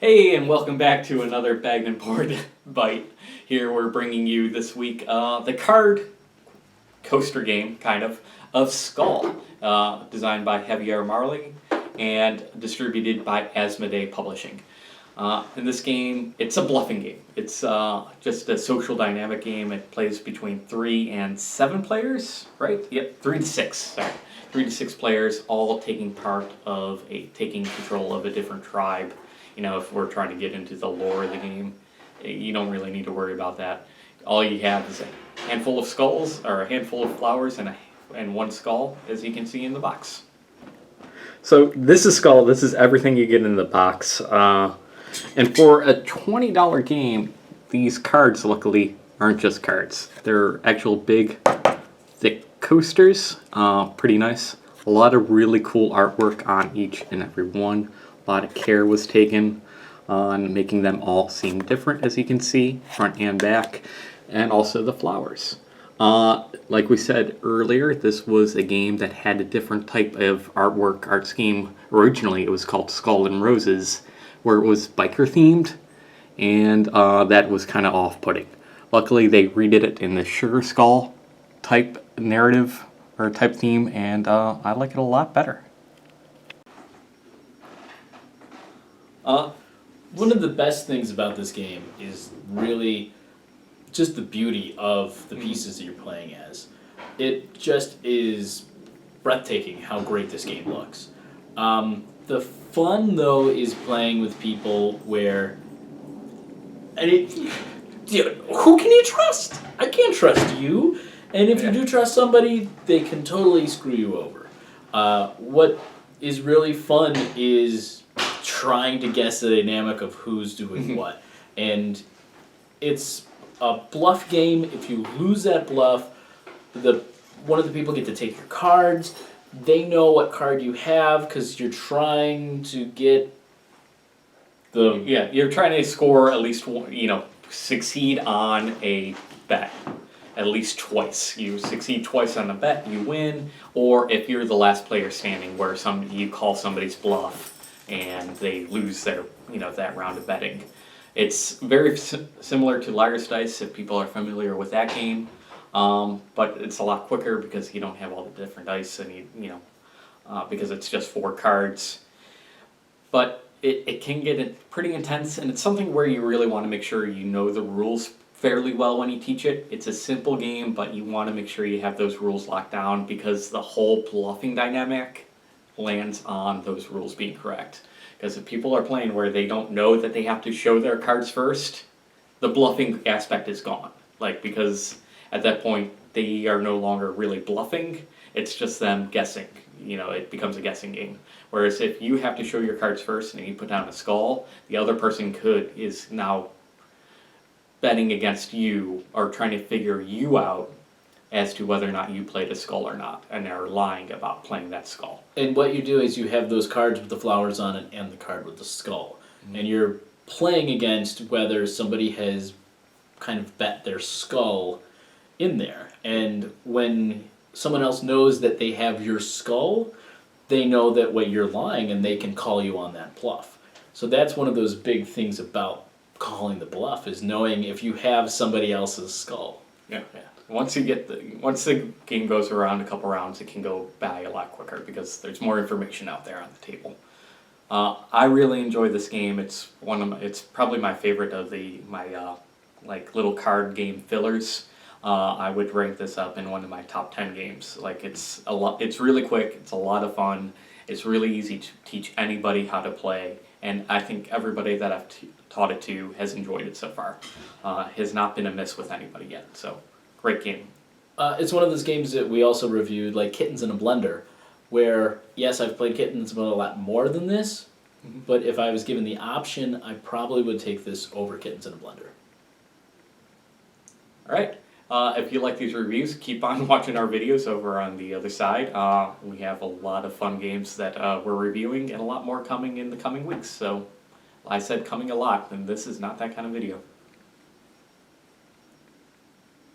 Hey, and welcome back to another Bagged and Board bite. Here we're bringing you this week the card coaster game, kind of Skull, designed by Javier Marley and distributed by Asmodee Publishing. In this game, it's a bluffing game. It's just a social dynamic game. It plays between 3 and 7 players, right? Yep, 3 to 6, sorry. 3 to 6 players, all taking control of a different tribe. You know, if we're trying to get into the lore of the game, you don't really need to worry about that. All you have is a handful of skulls, or a handful of flowers, and one skull, as you can see in the box. So this is Skull. This is everything you get in the box. And for a $20 game, these cards, luckily, aren't just cards. They're actual big, thick coasters. Pretty nice. A lot of really cool artwork on each and every one. A lot of care was taken on making them all seem different, as you can see, front and back, and also the flowers. Like we said earlier, this was a game that had a different type of art scheme. Originally, it was called Skull and Roses, where it was biker themed, and that was kind of off-putting. Luckily, they redid it in the Sugar Skull type narrative, or type theme, and I like it a lot better. One of the best things about this game is really just the beauty of the pieces that you're playing as. It just is breathtaking how great this game looks. The fun, though, is playing with people where... Dude, who can you trust? I can't trust you. And if you do trust somebody, they can totally screw you over. What is really fun is trying to guess the dynamic of who's doing what. And it's a bluff game. If you lose that bluff, one of the people get to take your cards. They know what card you have because you're trying to get the... Yeah, you're trying to score at least one, succeed on a bet at least twice. You succeed twice on a bet, you win. Or if you're the last player standing, where you call somebody's bluff and they lose their, that round of betting. It's very similar to Liar's Dice, if people are familiar with that game, but it's a lot quicker because you don't have all the different dice, and because it's just 4 cards. But it can get pretty intense, and it's something where you really want to make sure you know the rules fairly well when you teach it. It's a simple game, but you want to make sure you have those rules locked down, because the whole bluffing dynamic lands on those rules being correct. Because if people are playing where they don't know that they have to show their cards first, the bluffing aspect is gone. Because at that point, they are no longer really bluffing, it's just them guessing. It becomes a guessing game. Whereas if you have to show your cards first and you put down a skull, the other person is now betting against you, or trying to figure you out as to whether or not you played a skull or not, and they're lying about playing that skull. And what you do is you have those cards with the flowers on it and the card with the skull. Mm-hmm. And you're playing against whether somebody has kind of bet their skull in there. And when someone else knows that they have your skull, they know that you're lying, and they can call you on that bluff. So that's one of those big things about calling the bluff, is knowing if you have somebody else's skull. Yeah. Once the game goes around a couple rounds, it can go by a lot quicker because there's more information out there on the table. I really enjoy this game. It's probably my favorite of my little card game fillers. I would rank this up in one of my top 10 games. It's really quick. It's a lot of fun. It's really easy to teach anybody how to play, and I think everybody that I've taught it to has enjoyed it so far. Has not been a miss with anybody yet. So. Great game. It's one of those games that we also reviewed, like Kittens in a Blender, where, yes, I've played Kittens, but a lot more than this, but if I was given the option, I probably would take this over Kittens in a Blender. Alright, if you like these reviews, keep on watching our videos over on the other side. We have a lot of fun games that we're reviewing, and a lot more coming in the coming weeks, so I said coming a lot, and this is not that kind of video.